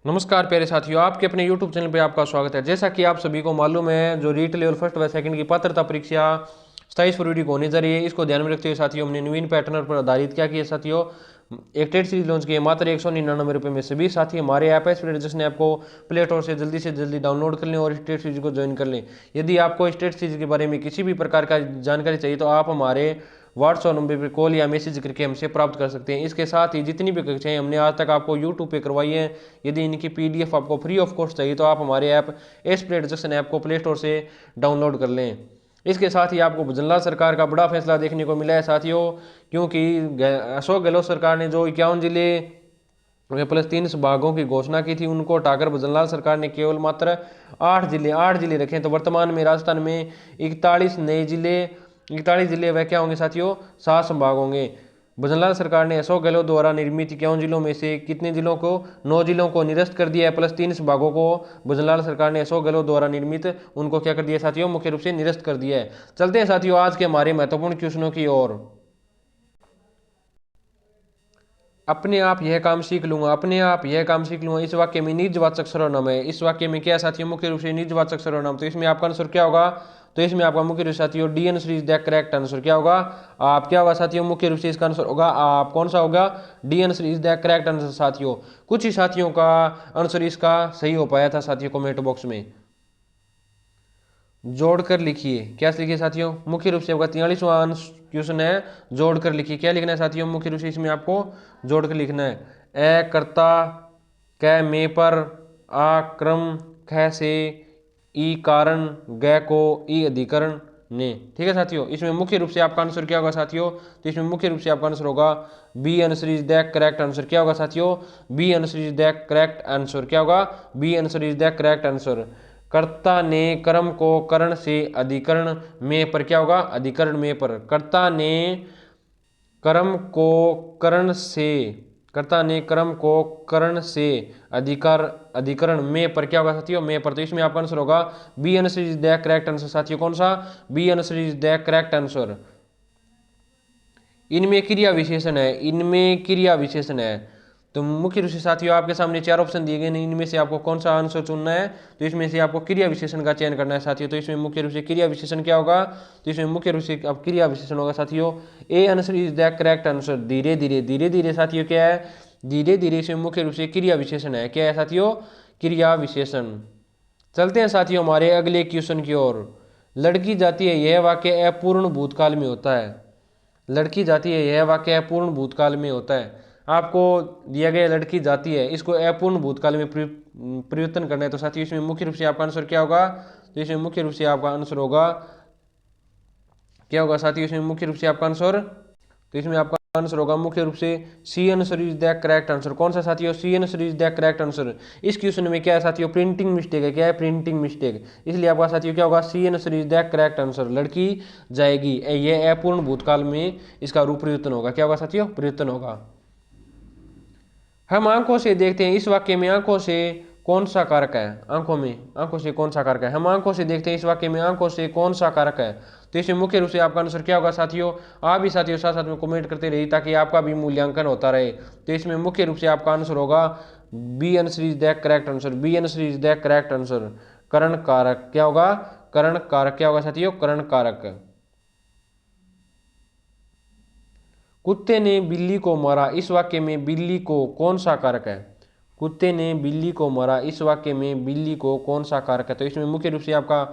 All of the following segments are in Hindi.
नमस्कार प्यारे साथियों, आपके अपने YouTube चैनल पे आपका स्वागत है। जैसा कि आप सभी को मालूम है, जो रीट लेवल फर्स्ट व सेकंड की पात्रता परीक्षा 27 फरवरी को होने जा रही है, इसको ध्यान में रखते हुए साथियों हमने नवीन पैटर्न पर आधारित क्या किया साथियों, एक टेट सीरीज लॉन्च की है मात्र 199 रुपये में। सभी साथी हमारे ऐप है स्पीड जिसने आपको प्ले स्टोर से जल्दी डाउनलोड कर लें और इस टेट सीरीज को ज्वाइन कर लें। यदि आपको इस टेट सीरीज के बारे में किसी भी प्रकार का जानकारी चाहिए तो आप हमारे व्हाट्सएप नंबर पर कॉल या मैसेज करके हमसे प्राप्त कर सकते हैं। इसके साथ ही जितनी भी कक्षाएं हमने आज तक आपको यूट्यूब पे करवाई हैं, यदि इनकी पीडीएफ आपको फ्री ऑफ कॉस्ट चाहिए तो आप हमारे ऐप स्प्रेड जंक्शन ऐप को प्ले स्टोर से डाउनलोड कर लें। इसके साथ ही आपको भजनलाल सरकार का बड़ा फैसला देखने को मिला है साथियों, क्योंकि अशोक गहलोत सरकार ने जो 51 जिले प्लस 3 भागों की घोषणा की थी, उनको हटाकर भजनलाल सरकार ने केवल मात्र 8 जिले रखे। तो वर्तमान में राजस्थान में 41 जिले वह क्या होंगे साथियों, 7 संभाग होंगे। भजनलाल सरकार ने अशोक गहलोत द्वारा निर्मित 51 जिलों में से कितने जिलों को, 9 जिलों को निरस्त कर दिया है, प्लस 3 संभागों को भजनलाल सरकार ने अशोक गहलोत द्वारा निर्मित उनको क्या कर दिया साथियों, मुख्य रूप से निरस्त कर दिया है। चलते हैं साथियों आज के हमारे महत्वपूर्ण क्वेश्चनों की ओर। अपने आप यह काम सीख लूंगा, अपने आप यह काम सीख लूंगा, इस वाक्य में निजवाचक सर्वनाम है। इस वाक्य में क्या है साथियों, मुख्य रूप से निजवाचक सर्वनाम। तो इसमें आपका आंसर क्या होगा, तो इसमें आपका मुख्य रूप से साथियों D answer is the correct answer. क्या होगा, आप क्या होगा साथियों, मुख्य रूप से इसका आंसर होगा आप, कौन सा होगा, D answer is the correct answer साथियों। कुछ ही साथियों का आंसर इसका सही हो पाया था साथियों कमेंट बॉक्स में। जोड़कर लिखिए, क्या लिखिए साथियों, मुख्य रूप से आपका 43वां क्वेश्चन है, जोड़कर लिखिए। क्या लिखना है साथियों, मुख्य रूप से इसमें आपको जोड़कर लिखना है। ए कर्ता, कै में पर, आ क्रम, ख से, ई कारण, ग को, ई अधिकरण ने। ठीक है साथियों, इसमें मुख्य रूप से आपका आंसर क्या होगा साथियों, तो इसमें मुख्य रूप से आपका आंसर होगा B answer is the correct answer. क्या होगा साथियों, B answer is the correct answer. क्या होगा, B answer is the correct answer. कर्ता ने कर्म को करण से अधिकरण में पर, क्या होगा, अधिकरण में पर। कर्ता ने कर्म को करण से, कर्ता ने कर्म को करण से अधिकरण में पर, क्या होगा साथियों, में पर। तो इसमें आपका आंसर होगा B answer is the correct answer साथियों। कौन सा, B answer is the correct answer. इनमें क्रिया विशेषण है, इनमें क्रिया विशेषण है। तो मुख्य रूप से साथियों आपके सामने 4 ऑप्शन दिए गए हैं, इनमें से आपको कौन सा आंसर चुनना है, तो इसमें से आपको क्रिया विशेषण का चयन करना है साथियों। तो इसमें मुख्य रूप से क्रिया विशेषण क्या होगा, तो इसमें मुख्य रूप से अब क्रिया विशेषण होगा साथियों ए answer is the correct answer. धीरे धीरे साथियों क्या है, धीरे धीरे इसमें मुख्य रूप से क्रिया विशेषण है। क्या है साथियों, क्रिया विशेषण। चलते हैं साथियों हमारे अगले क्वेश्चन की ओर। लड़की जाती है यह वाक्य अपूर्ण भूतकाल में होता है। लड़की जाती है यह वाक्य अपूर्ण भूतकाल में होता है। आपको दिया गया लड़की जाती है, इसको अपूर्ण भूतकाल में परिवर्तन करना है। तो साथियों इसमें मुख्य रूप से आपका आंसर क्या होगा, तो इसमें मुख्य रूप से आपका आंसर होगा, क्या होगा साथियों, इसमें मुख्य रूप से आपका आंसर, तो इसमें आपका आंसर होगा मुख्य रूप से C answer is the correct answer. कौन सा साथियों, C answer is the correct answer. इस क्वेश्चन में क्या है साथियों, प्रिंटिंग मिस्टेक है। क्या है, प्रिंटिंग मिस्टेक, इसलिए आपका साथियों क्या होगा, C answer is the correct answer. लड़की जाएगी ये अपूर्ण भूतकाल में इसका रूप परिवर्तन होगा। क्या होगा साथियों, परिवर्तन होगा। हम आंखों से देखते हैं, इस वाक्य में आंखों से कौन सा कारक है, आंखों से कौन सा कारक है। हम आंखों से देखते हैं, इस वाक्य में आंखों से कौन सा कारक है। तो इसमें मुख्य रूप से आपका आंसर क्या होगा साथियों, आप भी साथियों साथ साथ में कमेंट करते रहिए ताकि आपका भी मूल्यांकन होता रहे। तो इसमें मुख्य रूप से आपका आंसर होगा B answer is the correct answer. B answer is the correct answer. करण कारक, क्या होगा, करण कारक। क्या होगा साथियों, करण कारक। कुत्ते ने बिल्ली को मारा, इस वाक्य में बिल्ली को कौन सा कारक है। कुत्ते ने बिल्ली को मारा, इस वाक्य में बिल्ली को कौन सा कारक है। तो इसमें मुख्य रूप से आपका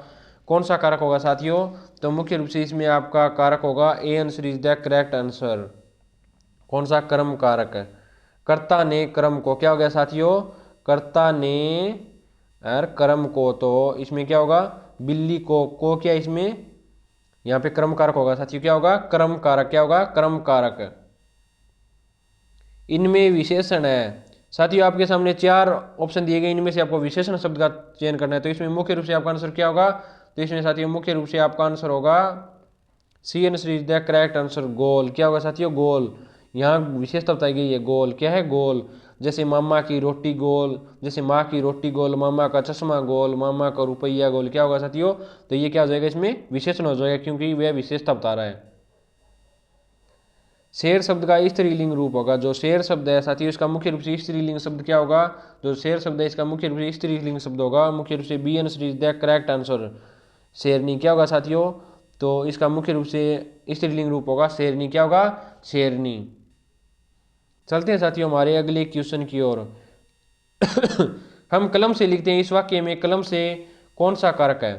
कौन सा कारक होगा साथियों, तो मुख्य रूप से इसमें आपका कारक होगा A answer is the correct answer. कौन सा, कर्म कारक। कर्ता ने कर्म को, क्या हो गया साथियों, कर्ता ने कर्म को, तो इसमें क्या होगा, बिल्ली को क्या इसमें, यहाँ पे कर्म कारक होगा साथियों। क्या होगा, कर्म कारक। क्या होगा, कर्म कारक। इनमें विशेषण है साथियों, आपके सामने 4 ऑप्शन दिए गए, इनमें से आपको विशेषण शब्द का चयन करना है। तो इसमें मुख्य रूप से आपका आंसर क्या होगा, तो इसमें साथियों मुख्य रूप से आपका आंसर होगा C answer is the correct answer, गोल। क्या होगा साथियों, गोल। यहाँ विशेषता बताई गई है, गोल। क्या है, गोल। जैसे मामा की रोटी गोल, जैसे माँ की रोटी गोल, मामा का चश्मा गोल, मामा का रुपया गोल। क्या होगा साथियों, तो ये क्या हो जाएगा, इसमें विशेषण हो जाएगा क्योंकि वह विशेषता बता रहा है। शेर शब्द का स्त्रीलिंग रूप होगा, जो शेर शब्द है साथियों इसका मुख्य रूप से स्त्रीलिंग शब्द क्या होगा, जो शेर शब्द है इसका मुख्य रूप से स्त्रीलिंग शब्द होगा, मुख्य रूप से B answer is the correct answer. शेरनी क्या होगा साथियों, तो इसका मुख्य रूप से स्त्रीलिंग रूप होगा शेरनी, क्या होगा, शेरनी। चलते हैं साथियों हमारे अगले क्वेश्चन की ओर। हम कलम से लिखते हैं इस वाक्य में कलम से कौन सा कारक है,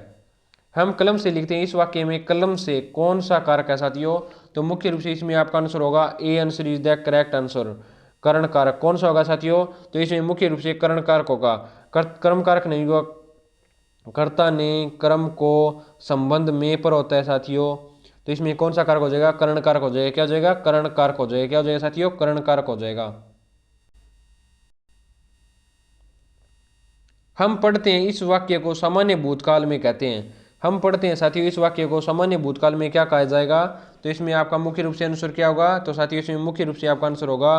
हम कलम से लिखते हैं इस वाक्य में कलम से कौन सा कारक है साथियों, तो मुख्य रूप से इसमें आपका आंसर होगा A answer is the correct answer. कर्ण कारक कौन सा होगा साथियों, तो इसमें मुख्य रूप से कर्ण कारक होगा। कर्म कारक नहीं होगा, कर्ता ने कर्म को संबंध में पर होता है साथियों, तो इसमें कौन सा कारक हो जाएगा, कर्ण कारक हो जाएगा। क्या हो जाएगा, कर्ण कारक हो जाएगा। क्या हो जाएगा साथियों, कर्ण कारक हो जाएगा। हम पढ़ते हैं इस वाक्य को सामान्य भूतकाल में कहते हैं, हम पढ़ते हैं साथियों इस वाक्य को सामान्य भूतकाल में क्या कहा जाएगा, तो इसमें आपका मुख्य रूप से आंसर क्या होगा, तो साथियों इसमें मुख्य रूप से आपका आंसर होगा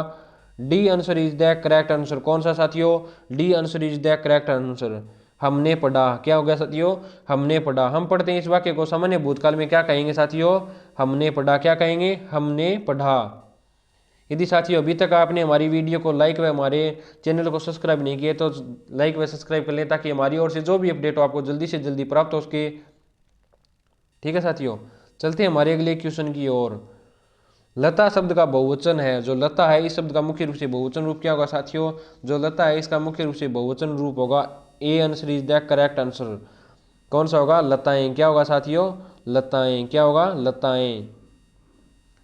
D answer is the correct answer. कौन सा साथियों, D answer is the correct answer. हमने पढ़ा, क्या हो गया साथियों, हमने पढ़ा। हम पढ़ते हैं इस वाक्य को सामान्य भूतकाल में क्या कहेंगे साथियों, हमने पढ़ा। क्या कहेंगे, हमने पढ़ा। यदि साथियों अभी तक आपने हमारी वीडियो को लाइक व हमारे चैनल को सब्सक्राइब नहीं किए तो लाइक व सब्सक्राइब कर लें, ताकि हमारी ओर से जो भी अपडेट हो आपको जल्दी से जल्दी प्राप्त हो सके। ठीक है साथियों, चलते हैं हमारे अगले क्वेश्चन की ओर। लता शब्द का बहुवचन है, जो लता है इस शब्द का मुख्य रूप से बहुवचन रूप क्या होगा साथियों, जो लता है इसका मुख्य रूप से बहुवचन रूप होगा A answer is the correct answer. कौन सा होगा, लताएं। क्या होगा साथियों, लताएं। क्या होगा, लताएं।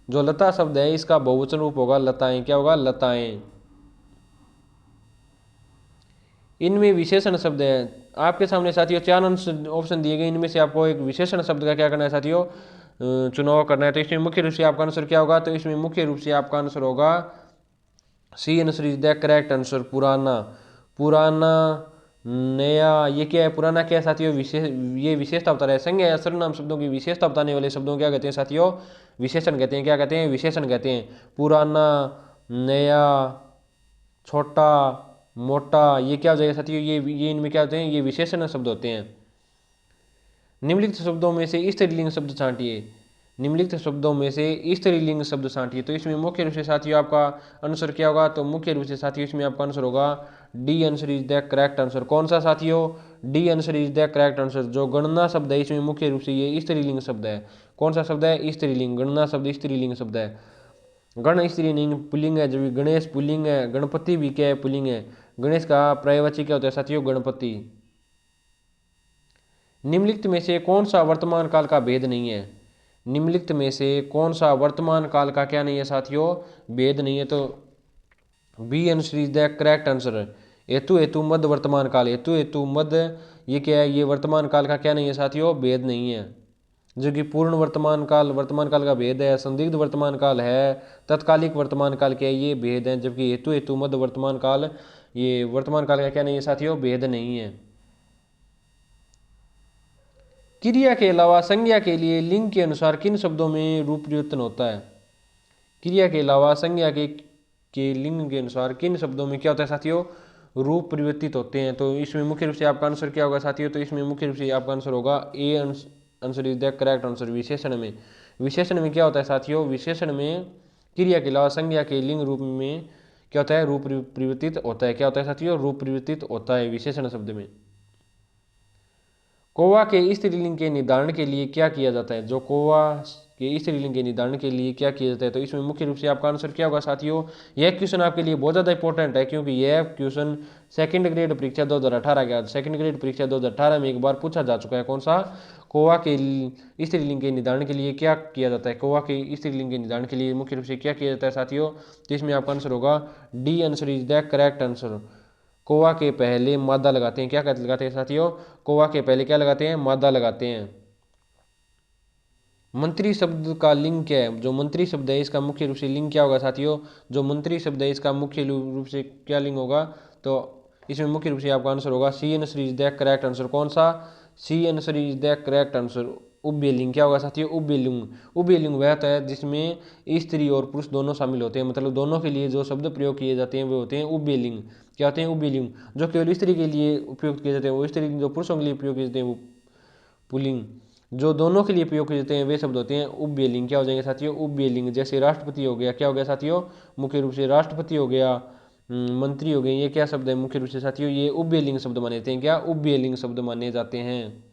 जो लता शब्द है इसका बहुवचन रूप होगा लताएं। क्या होगा, लताएं। इनमें विशेषण शब्द है, आपके सामने साथियों 4 ऑप्शन दिए गए, इनमें से आपको एक विशेषण शब्द का क्या करना है साथियों, चुनाव करना है। तो इसमें मुख्य रूप से आपका आंसर क्या होगा, तो इसमें मुख्य रूप से आपका आंसर होगा C answer is the correct answer, पुराना। पुराना, नया, ये क्या है, पुराना क्या है साथियों, ये विशेषता बता रहा है। संज्ञा या सर्वनाम शब्दों की विशेषता बताने वाले शब्दों क्या कहते हैं साथियों, विशेषण कहते हैं। क्या कहते हैं, विशेषण कहते हैं। पुराना, नया, छोटा, मोटा, ये क्या हो जाएगा साथियों, ये इनमें क्या होते हैं, ये विशेषण शब्द होते हैं। निम्नलिखित शब्दों में से स्त्रीलिंग शब्द छांटिए, निम्नलिखित शब्दों में से स्त्रीलिंग शब्द छांटिए। तो इसमें मुख्य रूप से साथियों आपका आंसर क्या होगा, तो मुख्य रूप से साथियों इसमें आपका आंसर होगा D answer is the correct answer. कौन सा साथियों, D answer is the correct answer. जो गणना शब्द है इसमें मुख्य रूप से ये स्त्रीलिंग शब्द है। कौन सा शब्द है, स्त्रीलिंग। गणना शब्द स्त्रीलिंग शब्द है। गण स्त्रीलिंग पुल्लिंग है, जब गणेश पुल्लिंग है, गणपति भी क्या है, पुल्लिंग है। गणेश का पर्यायवाची क्या होता है साथियों, गणपति। निम्नलिखित में से कौन सा वर्तमान काल का भेद नहीं है, निम्नलिखित में से कौन सा वर्तमान काल का क्या नहीं है साथियों, भेद नहीं है। तो B answer is the correct answer. हेतु हेतु मध्य वर्तमान काल, हेतु हेतु मध्य ये क्या है, ये वर्तमान काल का क्या नहीं है साथियों, भेद नहीं है। जो कि पूर्ण वर्तमान काल का भेद है, संदिग्ध वर्तमान काल है, तत्कालिक वर्तमान काल क्या है, ये भेद है। जबकि हेतु हेतु मध्य वर्तमान काल, ये वर्तमान काल का क्या नहीं है साथियों, भेद नहीं है। क्रिया के अलावा संज्ञा के लिए लिंग के अनुसार किन शब्दों में रूप परिवर्तन होता है, क्रिया के अलावा संज्ञा के लिंग के अनुसार किन शब्दों में क्या होता है साथियों, रूप परिवर्तित होते हैं। तो इसमें मुख्य रूप से आपका आंसर क्या होगा साथियों, तो इसमें मुख्य रूप से आपका आंसर होगा A answer is the correct answer. विशेषण में, विशेषण में क्या होता है साथियों, विशेषण में क्रिया के अलावा संज्ञा के लिंग रूप में क्या होता है, रूप परिवर्तित होता है। क्या होता है साथियों, रूप परिवर्तित होता है विशेषण शब्द में। कौवा के स्त्रीलिंग के निर्धारण के लिए क्या किया जाता है, जो कौवा के स्त्रीलिंग के निर्धारण के लिए क्या किया जाता है, तो इसमें मुख्य रूप से आपका आंसर क्या होगा साथियों। यह क्वेश्चन आपके लिए बहुत ज़्यादा इंपॉर्टेंट है, क्योंकि यह क्वेश्चन सेकंड ग्रेड परीक्षा 2018 के, सेकंड ग्रेड परीक्षा 2018 में एक बार पूछा जा चुका है। कौन सा, कौवा के स्त्रीलिंग के निर्धारण के लिए क्या किया जाता है, कौवा के स्त्रीलिंग के निर्धारण के लिए मुख्य रूप से क्या किया जाता है साथियों, तो इसमें आपका आंसर होगा D answer is the correct answer. कौवा के पहले मादा लगाते हैं। क्या लगाते हैं साथियों, कौवा के पहले क्या लगाते हैं, मादा लगाते हैं। मंत्री शब्द का लिंग क्या है, जो मंत्री शब्द है इसका मुख्य रूप से लिंग क्या होगा साथियों, जो मंत्री शब्द है इसका मुख्य रूप से क्या लिंग होगा, तो इसमें मुख्य रूप से आपका आंसर होगा C answer is the correct answer. कौन सा, C answer is the correct answer. उभयलिंग क्या होगा साथियों, उभयलिंग। उभयलिंग वह होता है जिसमें स्त्री और पुरुष दोनों शामिल होते हैं, मतलब दोनों के लिए जो शब्द प्रयोग किए जाते हैं वे होते हैं उभयलिंग। क्या होते हैं, उभयलिंग। जो केवल स्त्री के लिए उपयोग किए जाते हैं वो स्त्रीलिंग, जो पुरुषों के लिए उपयोग किए जाते हैं वो पुल्लिंग। जो दोनों के लिए प्रयोग किए जाते हैं वे शब्द होते हैं उपबेलिंग। क्या हो जाएंगे साथियों? उपबेलिंग। जैसे राष्ट्रपति हो गया, क्या हो गया साथियों? मुख्य रूप से राष्ट्रपति हो गया, मंत्री हो गए, ये क्या शब्द है मुख्य रूप से साथियों? ये उपबेलिंग शब्द माने जाते हैं। क्या? उपबेलिंग शब्द माने जाते हैं।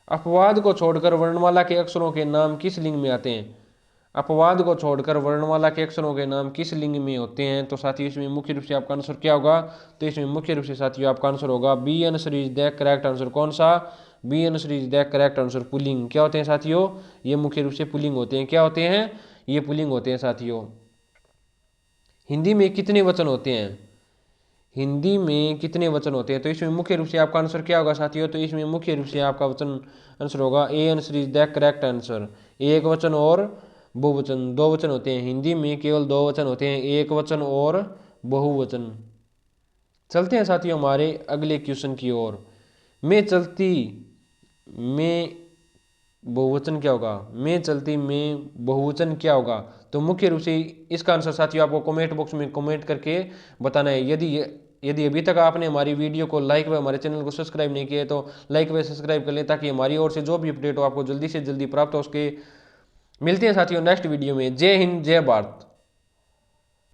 अपवाद को छोड़कर वर्णमाला के अक्षरों के नाम किस लिंग में आते हैं? अपवाद को छोड़कर वर्णमाला के अक्षरों के नाम किस लिंग में होते हैं? तो साथियों इसमें मुख्य रूप से आपका आंसर क्या होगा? तो इसमें मुख्य रूप से साथियों आपका आंसर होगा B answer is the correct answer. कौन सा? B answer is the correct answer. पुल्लिंग। क्या होते हैं साथियों? ये मुख्य रूप से पुल्लिंग होते हैं। क्या होते हैं? ये पुल्लिंग होते हैं साथियों। हिंदी में कितने वचन होते हैं? हिंदी में कितने वचन होते हैं? तो इसमें मुख्य रूप से आपका आंसर क्या होगा साथियों? तो इसमें मुख्य रूप से आपका वचन आंसर होगा A answer is the correct answer. एक वचन और बहुवचन, दो वचन होते हैं। हिंदी में केवल दो वचन होते हैं, एक वचन और बहुवचन। चलते हैं साथियों हमारे अगले क्वेश्चन की ओर। मैं चलती में बहुवचन क्या होगा? मैं चलती में बहुवचन क्या होगा? तो मुख्य रूप से इसका आंसर साथियों आपको कमेंट बॉक्स में कमेंट करके बताना है। यदि अभी तक आपने हमारी वीडियो को लाइक व हमारे चैनल को सब्सक्राइब नहीं किया है तो लाइक व सब्सक्राइब कर लें, ताकि हमारी ओर से जो भी अपडेट हो आपको जल्दी से जल्दी प्राप्त हो सके। मिलते हैं साथियों नेक्स्ट वीडियो में। जय हिंद, जय भारत।